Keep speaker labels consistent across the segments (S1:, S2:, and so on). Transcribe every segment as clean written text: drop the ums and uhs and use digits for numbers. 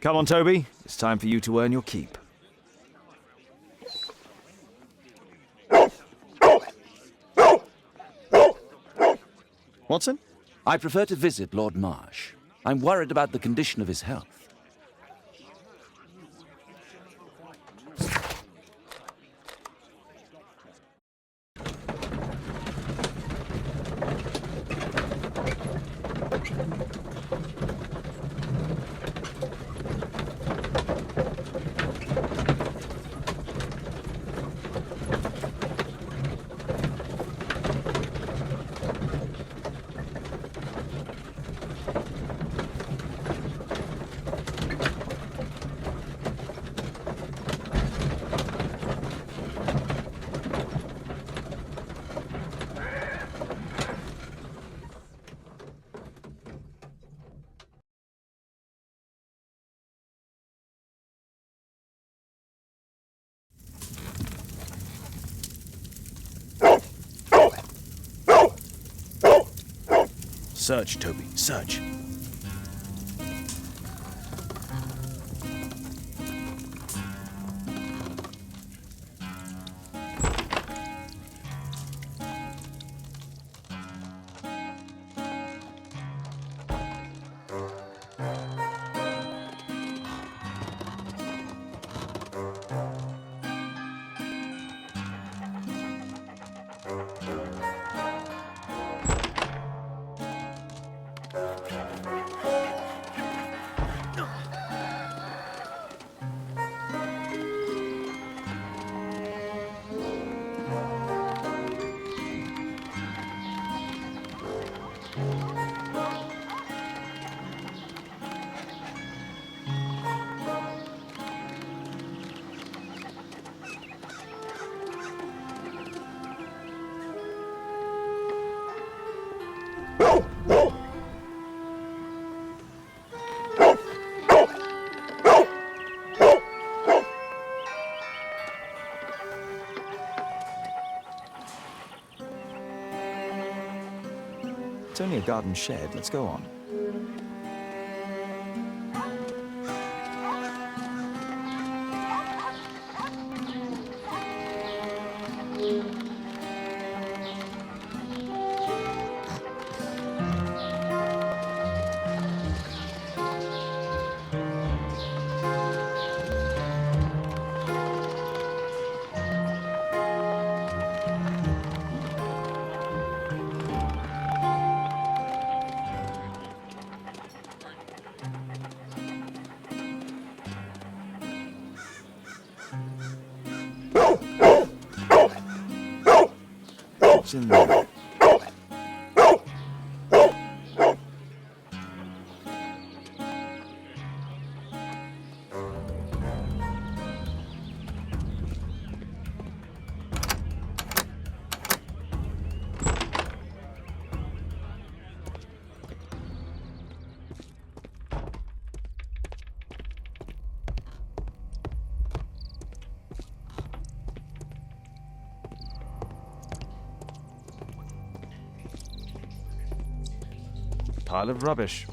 S1: Come on, Toby. It's time for you to earn your keep. Watson?
S2: I prefer to visit Lord Marsh. I'm worried about the condition of his health.
S1: Search, Toby, search. It's only a garden shed. Let's go on. What's in there? Pile of rubbish.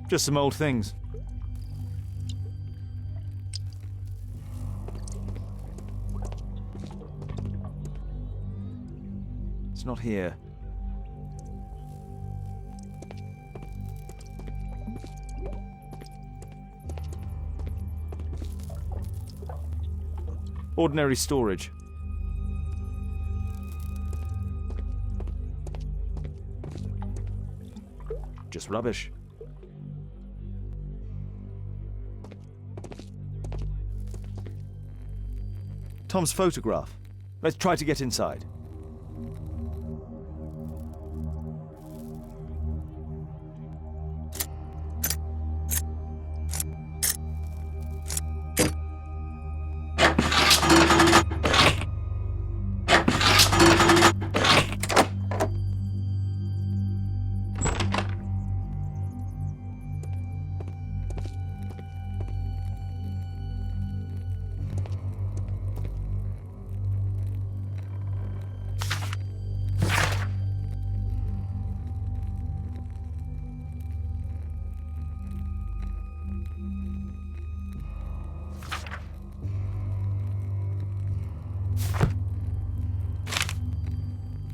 S1: Just some old things. It's not here. Ordinary storage. Just rubbish. Tom's photograph. Let's try to get inside.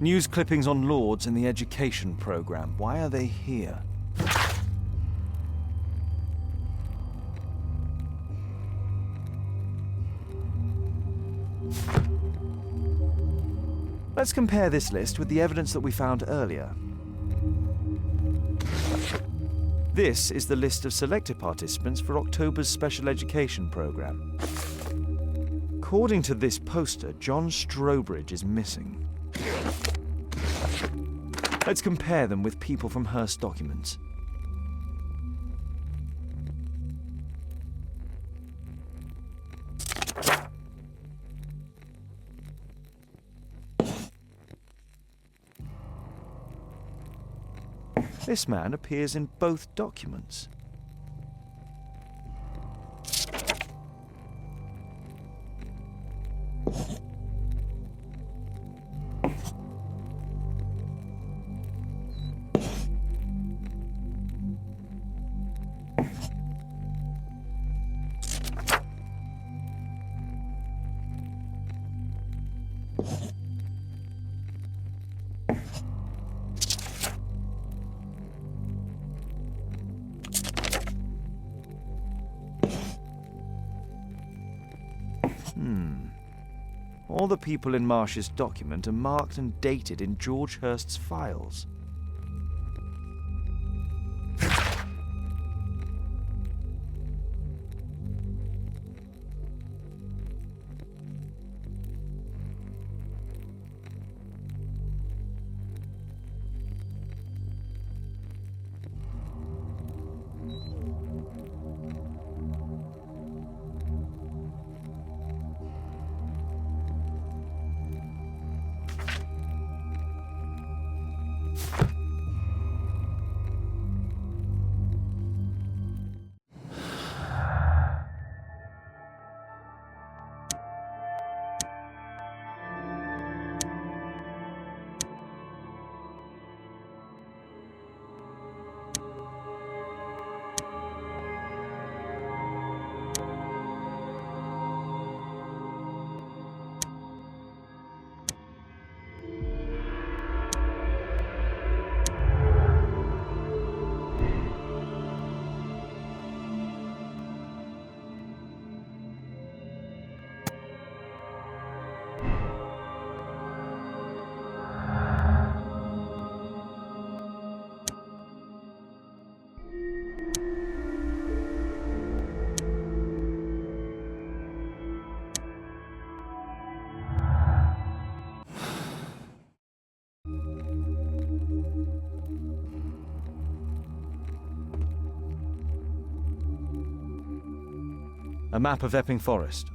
S1: News clippings on Lords in the education program. Why are they here? Let's compare this list with the evidence that we found earlier. This is the list of selected participants for October's special education program. According to this poster, John Strobridge is missing. Let's compare them with people from Hearst documents. This man appears in both documents. All the people in Marsh's document are marked and dated in George Hurst's files. A map of Epping Forest.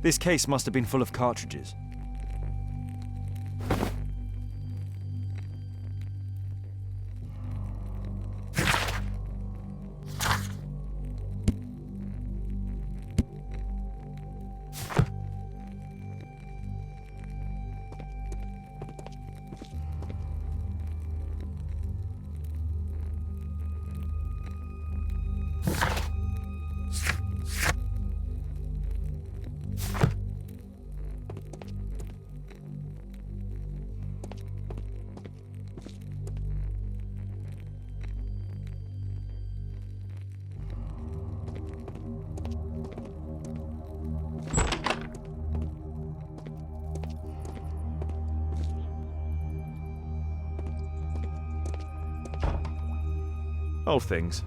S1: This case must have been full of cartridges. Old things.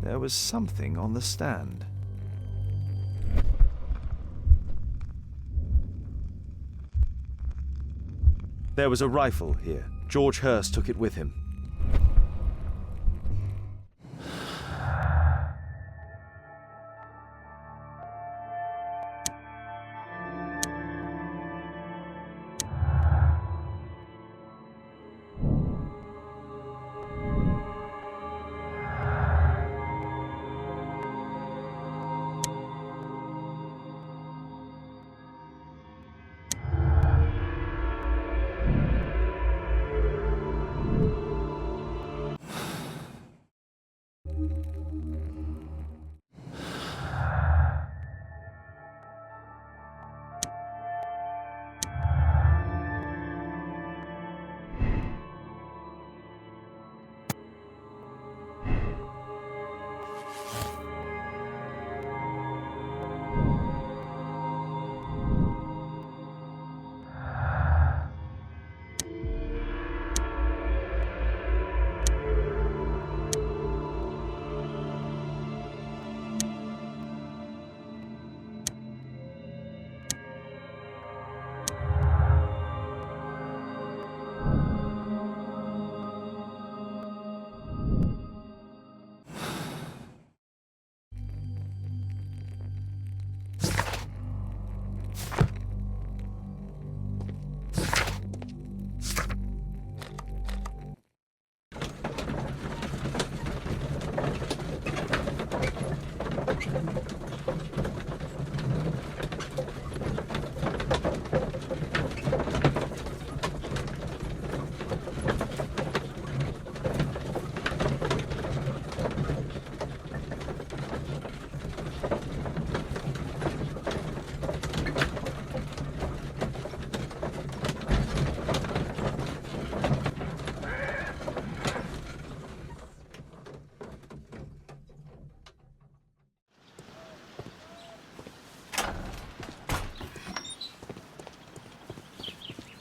S1: There was something on the stand. There was a rifle here. George Hurst took it with him.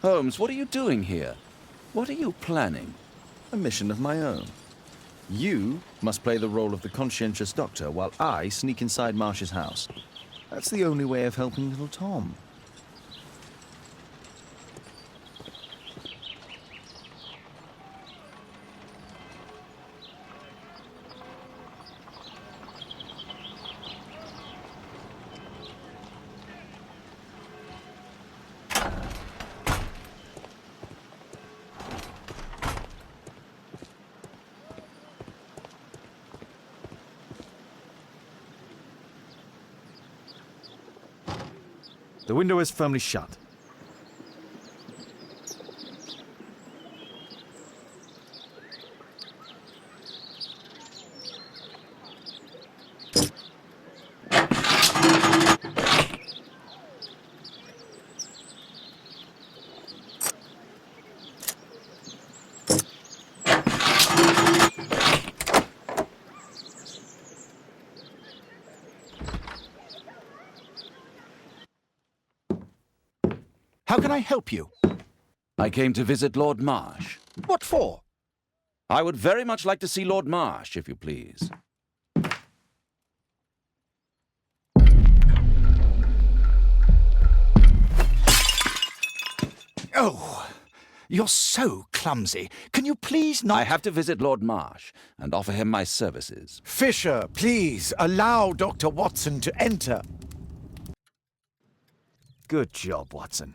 S2: Holmes, what are you doing here? What are you planning?
S1: A mission of my own. You must play the role of the conscientious doctor while I sneak inside Marsh's house. That's the only way of helping little Tom. The window is firmly shut.
S3: How can I help you?
S2: I came to visit Lord Marsh.
S3: What for?
S2: I would very much like to see Lord Marsh, if you please.
S3: Oh, you're so clumsy. Can you please not...
S2: I have to visit Lord Marsh and offer him my services.
S3: Fisher, please, allow Dr. Watson to enter.
S1: Good job, Watson.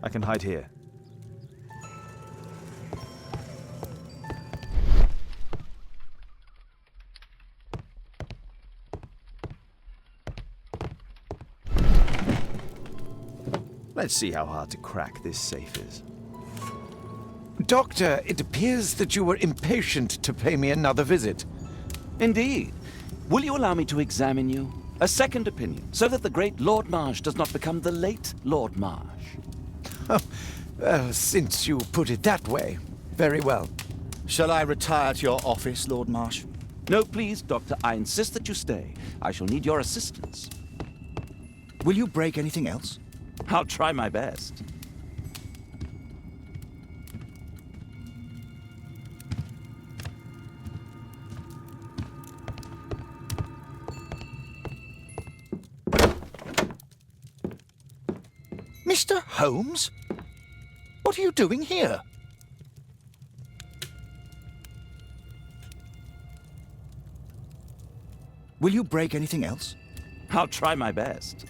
S1: I can hide here. Let's see how hard to crack this safe is.
S3: Doctor, it appears that you were impatient to pay me another visit.
S2: Indeed. Will you allow me to examine you? A second opinion, so that the great Lord Marsh does not become the late Lord Marsh.
S3: Well, since you put it that way, very well.
S4: Shall I retire to your office, Lord Marsh?
S2: No, please, Doctor. I insist that you stay. I shall need your assistance.
S4: Will you break anything else?
S2: I'll try my best.
S3: Mr. Holmes? What are you doing here?
S4: Will you break anything else?
S2: I'll try my best.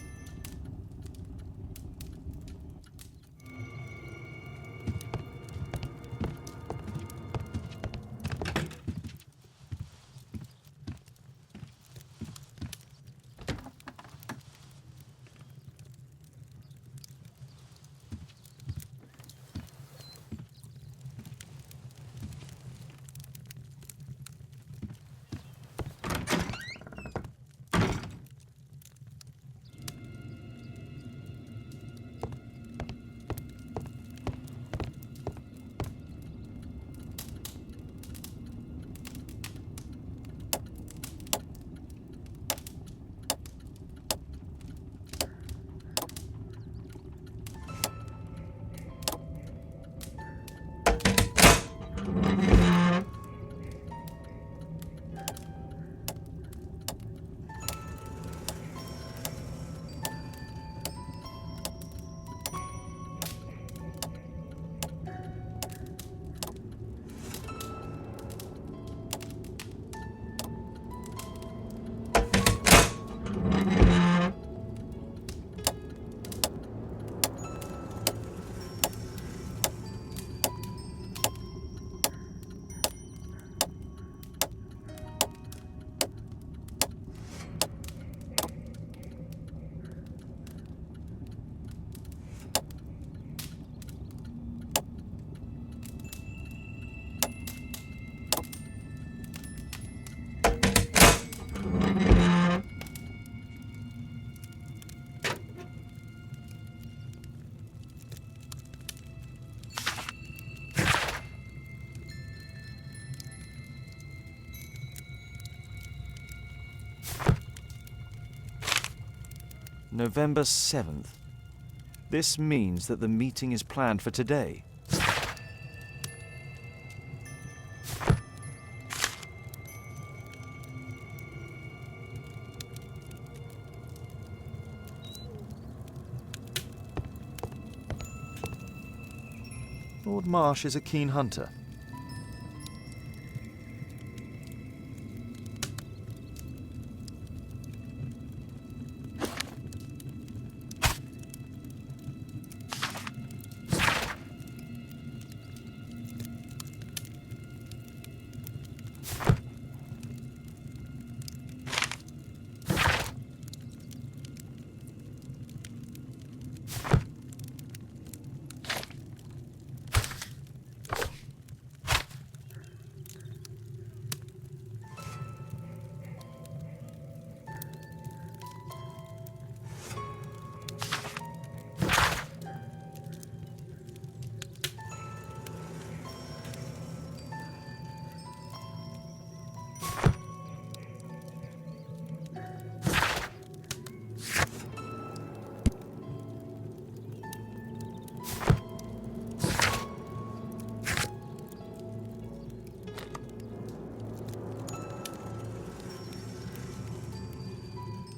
S1: November 7th. This means that the meeting is planned for today. Lord Marsh is a keen hunter.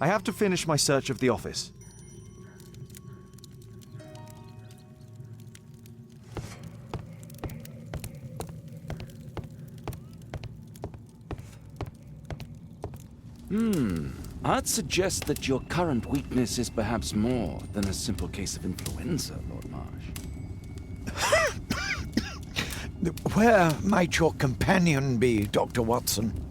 S1: I have to finish my search of the office.
S2: I'd suggest that your current weakness is perhaps more than a simple case of influenza, Lord Marsh.
S5: Where might your companion be, Dr. Watson?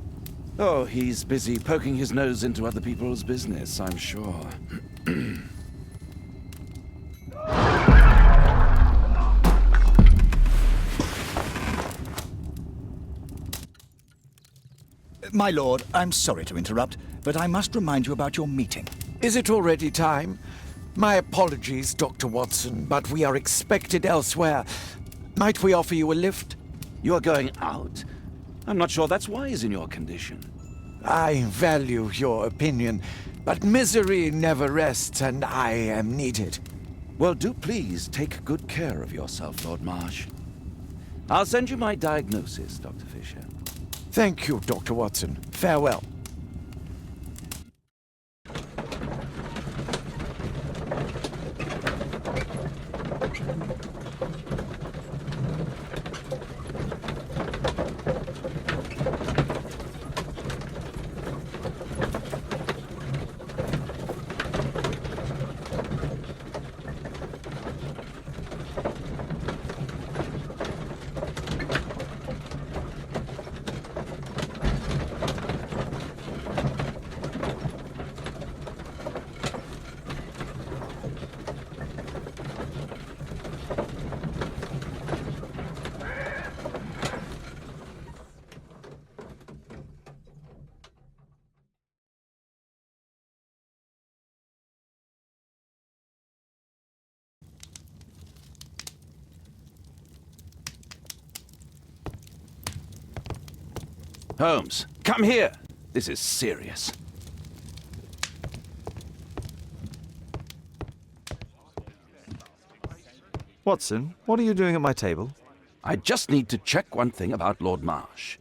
S2: Oh, he's busy poking his nose into other people's business, I'm sure.
S3: My lord, I'm sorry to interrupt, but I must remind you about your meeting.
S5: Is it already time? My apologies, Dr. Watson, but we are expected elsewhere. Might we offer you a lift?
S2: You are going out? I'm not sure that's wise in your condition.
S5: I value your opinion, but misery never rests, and I am needed.
S2: Well, do please take good care of yourself, Lord Marsh. I'll send you my diagnosis, Dr. Fisher.
S5: Thank you, Dr. Watson. Farewell.
S2: Holmes, come here. This is serious.
S1: Watson, what are you doing at my table?
S2: I just need to check one thing about Lord Marsh.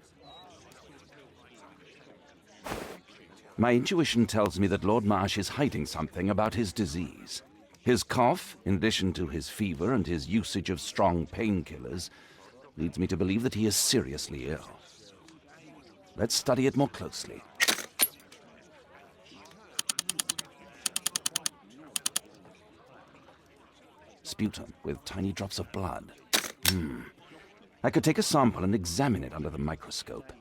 S2: My intuition tells me that Lord Marsh is hiding something about his disease. His cough, in addition to his fever and his usage of strong painkillers, leads me to believe that he is seriously ill. Let's study it more closely. Sputum with tiny drops of blood. I could take a sample and examine it under the microscope.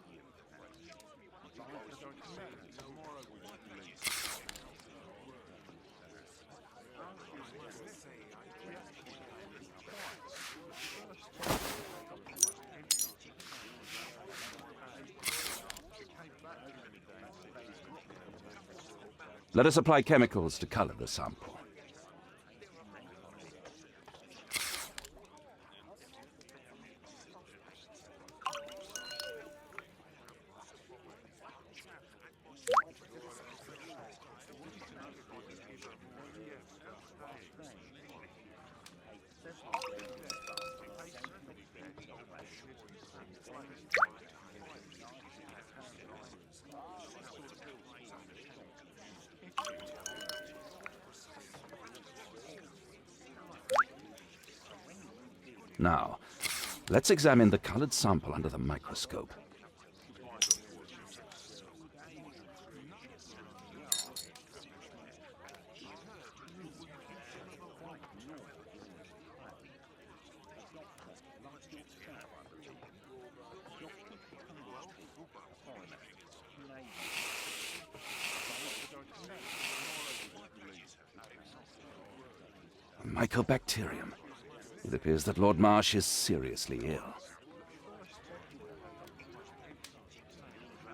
S2: Let us apply chemicals to color the sample. Now, let's examine the colored sample under the microscope. A mycobacterium. It appears that Lord Marsh is seriously ill.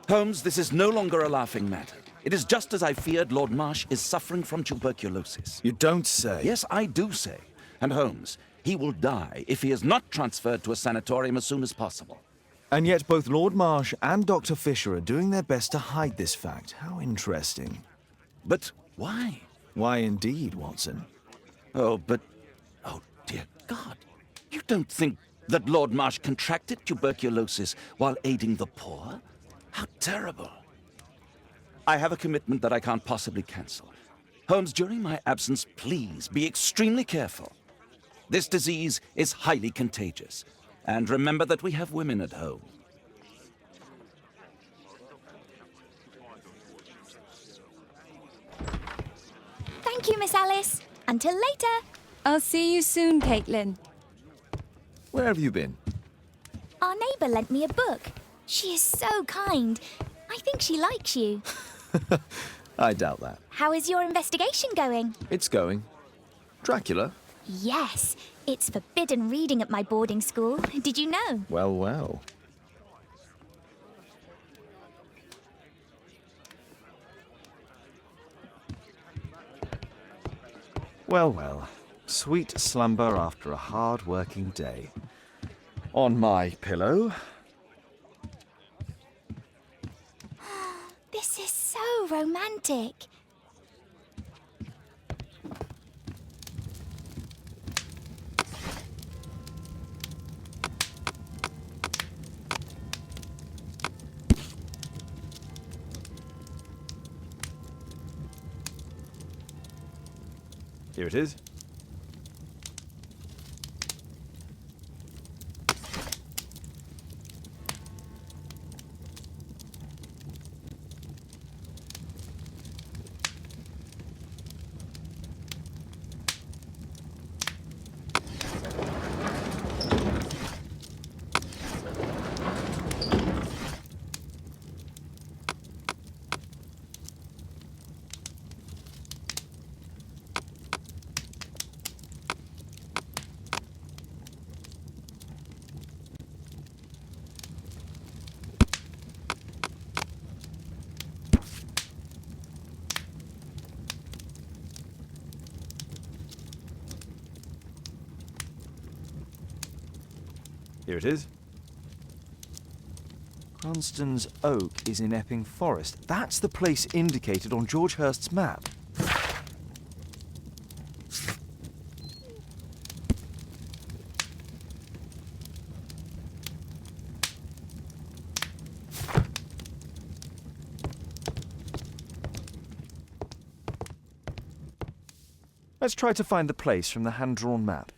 S2: Holmes, this is no longer a laughing matter. It is just as I feared. Lord Marsh is suffering from tuberculosis.
S4: You don't say.
S2: Yes, I do say. And Holmes, he will die if he is not transferred to a sanatorium as soon as possible.
S1: And yet both Lord Marsh and Dr. Fisher are doing their best to hide this fact. How interesting.
S2: But why?
S1: Why indeed, Watson?
S2: Oh, dear God. You don't think that Lord Marsh contracted tuberculosis while aiding the poor? How terrible. I have a commitment that I can't possibly cancel. Holmes, during my absence, please be extremely careful. This disease is highly contagious. And remember that we have women at home.
S6: Thank you, Miss Alice. Until later.
S7: I'll see you soon, Caitlin.
S1: Where have you been?
S6: Our neighbour lent me a book. She is so kind. I think she likes you.
S1: I doubt that.
S6: How is your investigation going?
S1: It's going. Dracula?
S6: Yes, it's forbidden reading at my boarding school. Did you know?
S1: Well, well. Well, well. Sweet slumber after a hard-working day. On my pillow.
S6: This is so romantic.
S1: Here it is. Here it is. Cranston's Oak is in Epping Forest. That's the place indicated on George Hurst's map. Let's try to find the place from the hand-drawn map.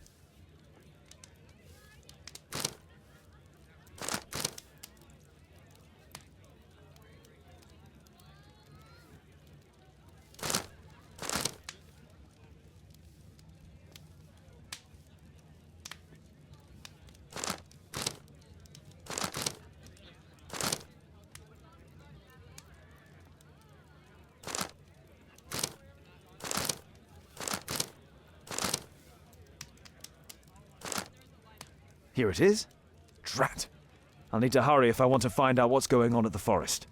S1: Here it is. Drat. I'll need to hurry if I want to find out what's going on at the forest.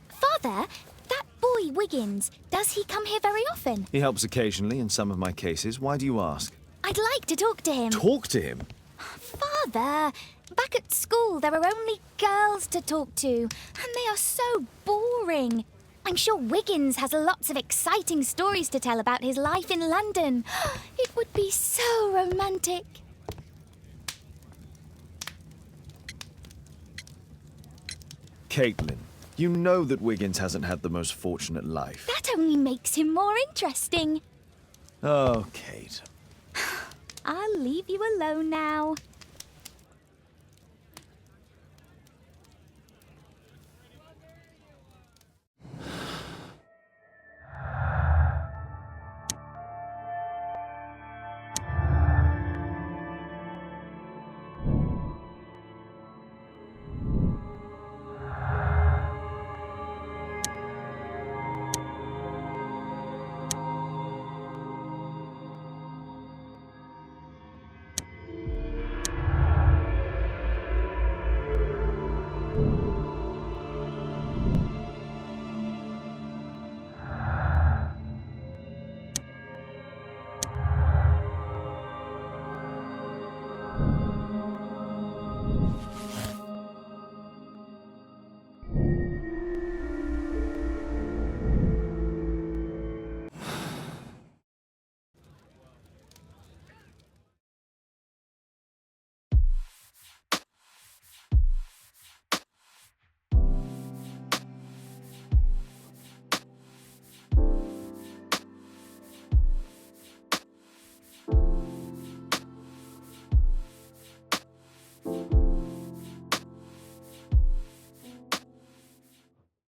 S6: Father, that boy Wiggins, does he come here very often?
S1: He helps occasionally in some of my cases. Why do you ask?
S6: I'd like to talk to him.
S1: Talk to him?
S6: Father, back at school there are only girls to talk to, and they are so boring. I'm sure Wiggins has lots of exciting stories to tell about his life in London. It would be so romantic.
S1: Caitlin, you know that Wiggins hasn't had the most fortunate life.
S6: That only makes him more interesting.
S1: Oh, Kate.
S6: I'll leave you alone now.